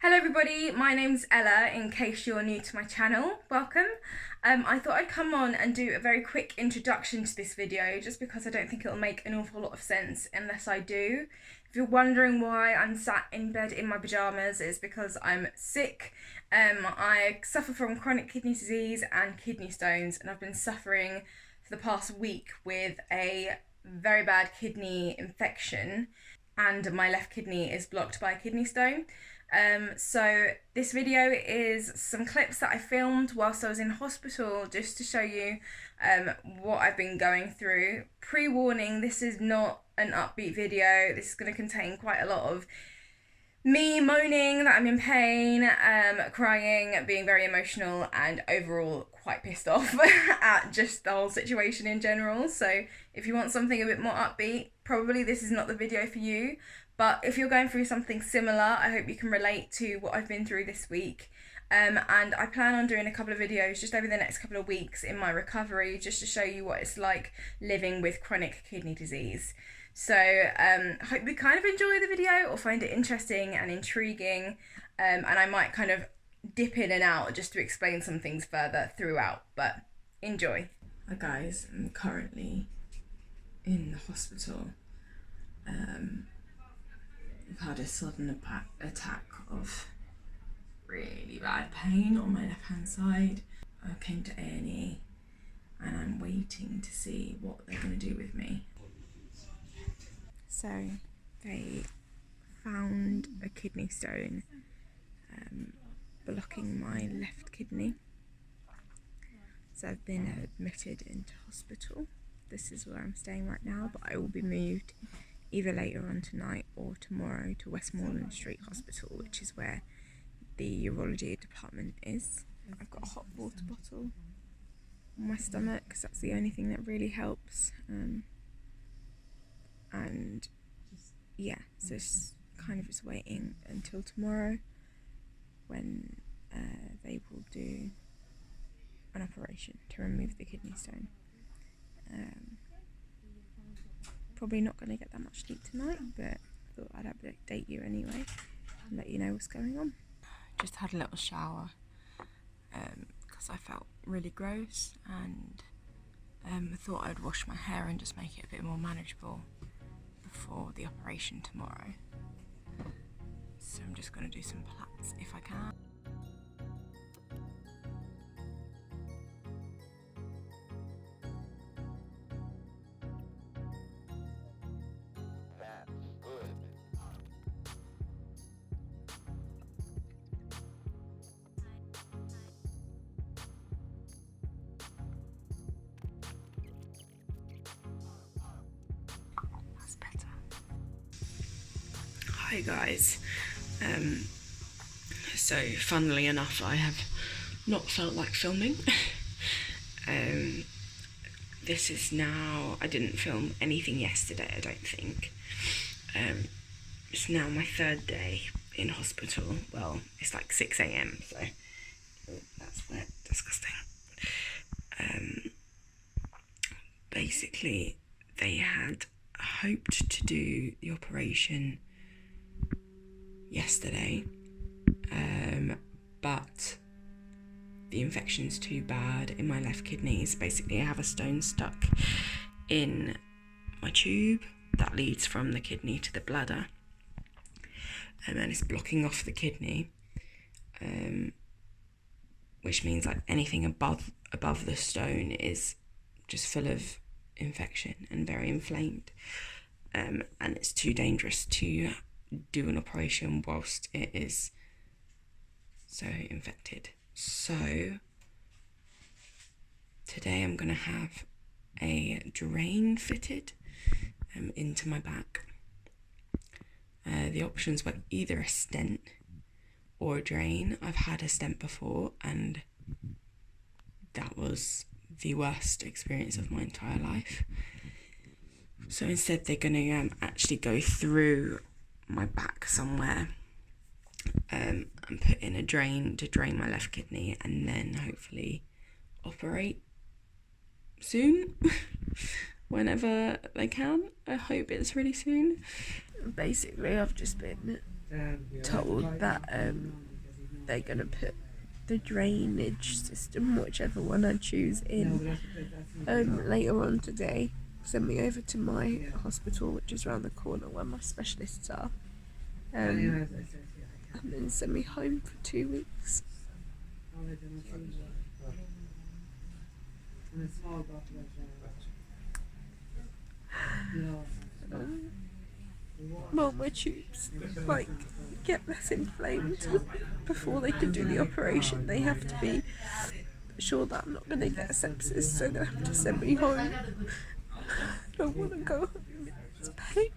Hello everybody, my name's Ella, in case you're new to my channel, welcome. I thought I'd come on and do a very quick introduction to this video, just because I don't think it'll make an awful lot of sense unless I do. If you're wondering why I'm sat in bed in my pyjamas, it's because I'm sick. I suffer from chronic kidney disease and kidney stones, and I've been suffering for the past week with a very bad kidney infection, and my left kidney is blocked by a kidney stone. So this video is some clips that I filmed whilst I was in hospital, just to show you what I've been going through. Pre-warning, this is not an upbeat video. This is going to contain quite a lot of me moaning that I'm in pain, crying, being very emotional, and overall quite pissed off at just the whole situation in general. So if you want something a bit more upbeat, probably this is not the video for you. But if you're going through something similar, I hope you can relate to what I've been through this week. And I plan on doing a couple of videos just over the next couple of weeks in my recovery, just to show you what it's like living with chronic kidney disease. So I hope you kind of enjoy the video or find it interesting and intriguing. And I might kind of dip in and out just to explain some things further throughout, but enjoy. Hi guys, I'm currently in the hospital. I've had a sudden attack of really bad pain on my left hand side. I came to A&E and I'm waiting to see what they're going to do with me. So they found a kidney stone blocking my left kidney. So I've been admitted into hospital. This is where I'm staying right now, but I will be moved either later on tonight or tomorrow to Westmoreland Street Hospital, which is where the urology department is. I've got a hot water bottle on my stomach because that's the only thing that really helps. And yeah, so it's kind of just waiting until tomorrow when they will do an operation to remove the kidney stone. Probably not going to get that much sleep tonight, but I thought I'd update you anyway and let you know what's going on. Just had a little shower because I felt really gross, and I thought I'd wash my hair and just make it a bit more manageable before the operation tomorrow. So I'm just going to do some plaits if I can. Hi guys, so funnily enough I have not felt like filming. This is now, I didn't film anything yesterday, I don't think. It's now my third day in hospital. Well, it's like 6 AM, so that's wet, disgusting. Basically they had hoped to do the operation yesterday, but the infection's too bad in my left kidneys. Basically I have a stone stuck in my tube that leads from the kidney to the bladder, and then it's blocking off the kidney, which means like anything above the stone is just full of infection and very inflamed, and it's too dangerous to do an operation whilst it is so infected. So today I'm going to have a drain fitted into my back. The options were either a stent or a drain. I've had a stent before and that was the worst experience of my entire life. So instead they're going to actually go through my back somewhere and put in a drain to drain my left kidney, and then hopefully operate soon. Whenever they can. I hope it's really soon. Basically I've just been told that they're going to put the drainage system, whichever one I choose, in later on today. Send me over to my hospital, which is around the corner where my specialists are, and then send me home for 2 weeks. Well, my tubes get less inflamed before they can do the operation. They have to be sure that I'm not going to get sepsis, so they have to send me home. I don't want to go home. It's pain.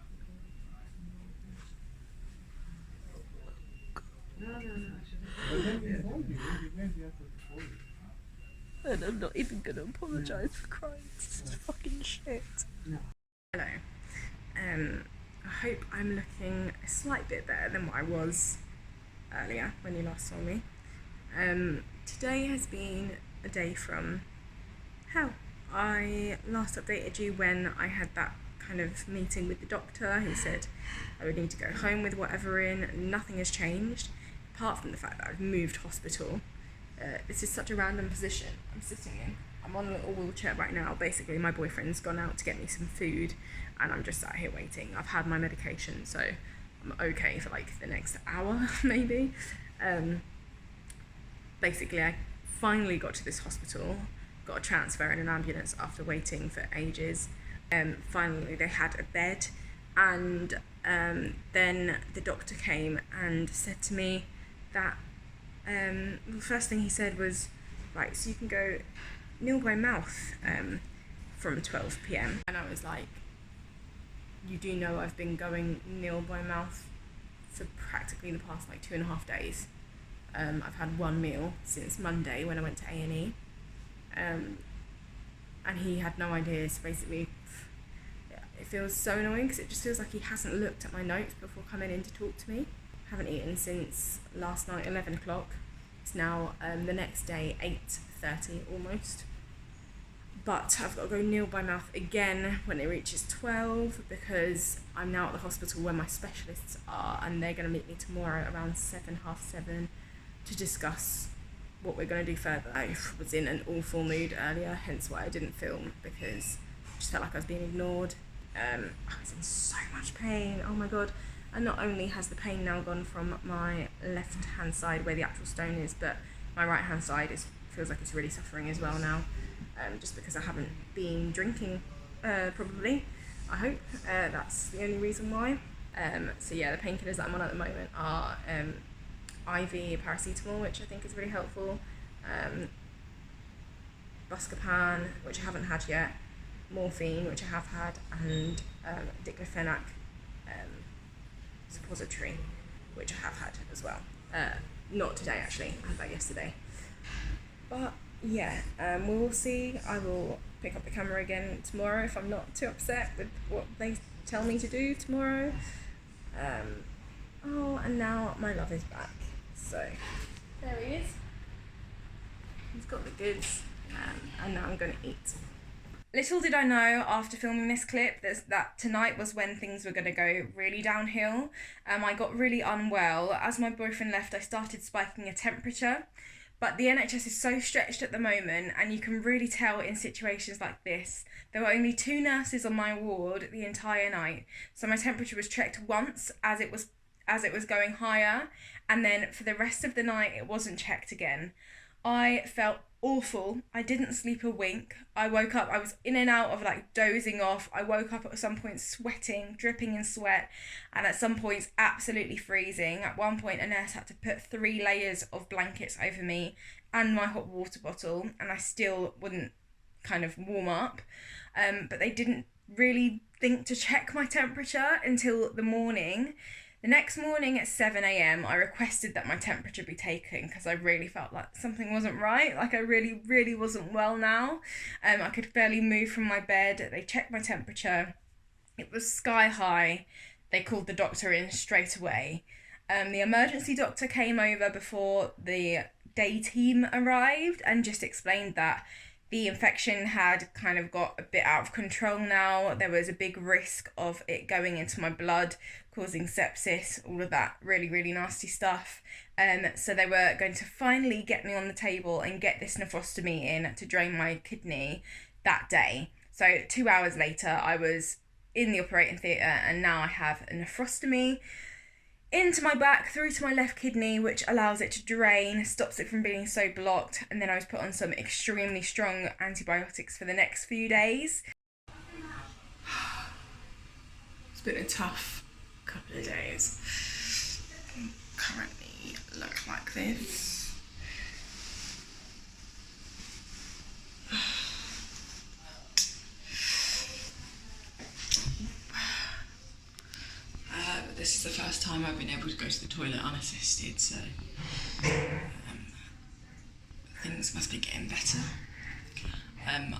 And I'm not even going to apologise for crying. It's just fucking shit. Hello. I hope I'm looking a slight bit better than what I was earlier when you last saw me. Today has been a day from hell. I last updated you when I had that kind of meeting with the doctor who said I would need to go home with whatever in. Nothing has changed, apart from the fact that I've moved hospital. This is such a random position I'm sitting in. I'm on a little wheelchair right now. Basically, my boyfriend's gone out to get me some food and I'm just sat here waiting. I've had my medication, so I'm okay for like the next hour, maybe. Basically, I finally got to this hospital, got a transfer in an ambulance after waiting for ages. Finally, they had a bed, and then the doctor came and said to me that the first thing he said was, right, so you can go nil by mouth from 12 p.m. And I was like, you do know I've been going nil by mouth for practically the past like 2.5 days. I've had one meal since Monday when I went to A&E, and he had no idea. So basically, it feels so annoying because it just feels like he hasn't looked at my notes before coming in to talk to me. Haven't eaten since last night, 11 o'clock. It's now the next day, 8:30 almost. But I've got to go nil by mouth again when it reaches 12 because I'm now at the hospital where my specialists are, and they're going to meet me tomorrow around 7:30 to discuss what we're going to do further. I was in an awful mood earlier, hence why I didn't film, because I just felt like I was being ignored. I was in so much pain, oh my god. And not only has the pain now gone from my left hand side where the actual stone is, but my right hand side feels like it's really suffering as well now, just because I haven't been drinking, probably, I hope. That's the only reason why. So yeah, the painkillers that I'm on at the moment are IV paracetamol, which I think is really helpful, Buscopan, which I haven't had yet, morphine, which I have had, and diclofenac suppository, which I have had as well. Not today actually, I had that yesterday. But yeah, we will see. I will pick up the camera again tomorrow if I'm not too upset with what they tell me to do tomorrow. Oh, and now my love is back. So there he is. He's got the goods, and now I'm going to eat. Little did I know after filming this clip that tonight was when things were going to go really downhill. I got really unwell. As my boyfriend left, I started spiking a temperature. But the NHS is so stretched at the moment, and you can really tell in situations like this. There were only 2 nurses on my ward the entire night, so my temperature was checked once as it was going higher, and then for the rest of the night it wasn't checked again. I felt awful. I didn't sleep a wink. I woke up, I was in and out of like dozing off. I woke up at some point sweating, dripping in sweat, and at some points absolutely freezing. At one point a nurse had to put 3 layers of blankets over me and my hot water bottle, and I still wouldn't kind of warm up. But they didn't really think to check my temperature until the morning. The next morning at 7 a.m, I requested that my temperature be taken because I really felt like something wasn't right. Like I really, really wasn't well now. I could barely move from my bed. They checked my temperature. It was sky high. They called the doctor in straight away. The emergency doctor came over before the day team arrived and just explained that the infection had kind of got a bit out of control now. There was a big risk of it going into my blood, causing sepsis, all of that really, really nasty stuff. So they were going to finally get me on the table and get this nephrostomy in to drain my kidney that day. So 2 hours later, I was in the operating theatre, and now I have a nephrostomy into my back through to my left kidney, which allows it to drain, stops it from being so blocked, and then I was put on some extremely strong antibiotics for the next few days. It's been a tough couple of days. Currently look like this. This is the first time I've been able to go to the toilet unassisted, so things must be getting better.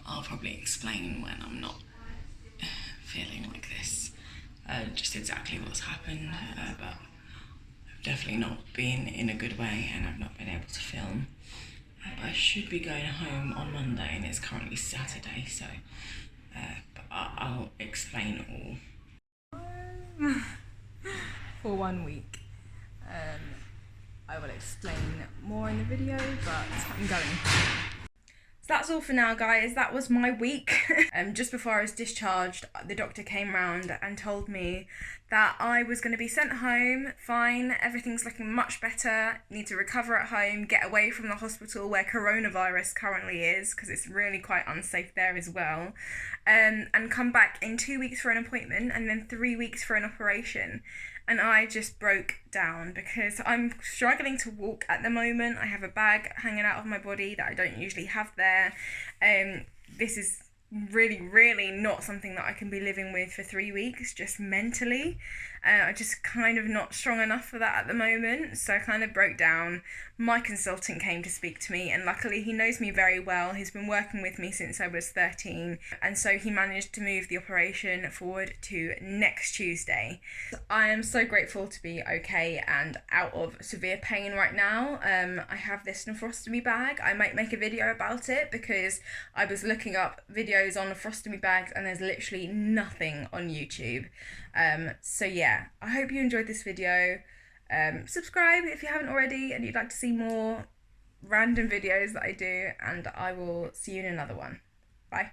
I'll probably explain when I'm not feeling like this, just exactly what's happened, but I've definitely not been in a good way, and I've not been able to film. But I should be going home on Monday, and it's currently Saturday, so but I'll explain all. For 1 week. I will explain more in the video, but I'm going. So that's all for now, guys. That was my week. Just before I was discharged, the doctor came round and told me that I was going to be sent home, fine, everything's looking much better, need to recover at home, get away from the hospital where coronavirus currently is, because it's really quite unsafe there as well, and come back in 2 weeks for an appointment and then 3 weeks for an operation. And I just broke down because I'm struggling to walk at the moment. I have a bag hanging out of my body that I don't usually have there. This is really, really not something that I can be living with for 3 weeks, just mentally. I'm just kind of not strong enough for that at the moment, so I kind of broke down. My consultant came to speak to me, and luckily he knows me very well. He's been working with me since I was 13, and so he managed to move the operation forward to next Tuesday. I am so grateful to be okay and out of severe pain right now. I have this nephrostomy bag. I might make a video about it because I was looking up videos on nephrostomy bags and there's literally nothing on YouTube. So yeah, I hope you enjoyed this video. Subscribe if you haven't already and you'd like to see more random videos that I do, and I will see you in another one. Bye.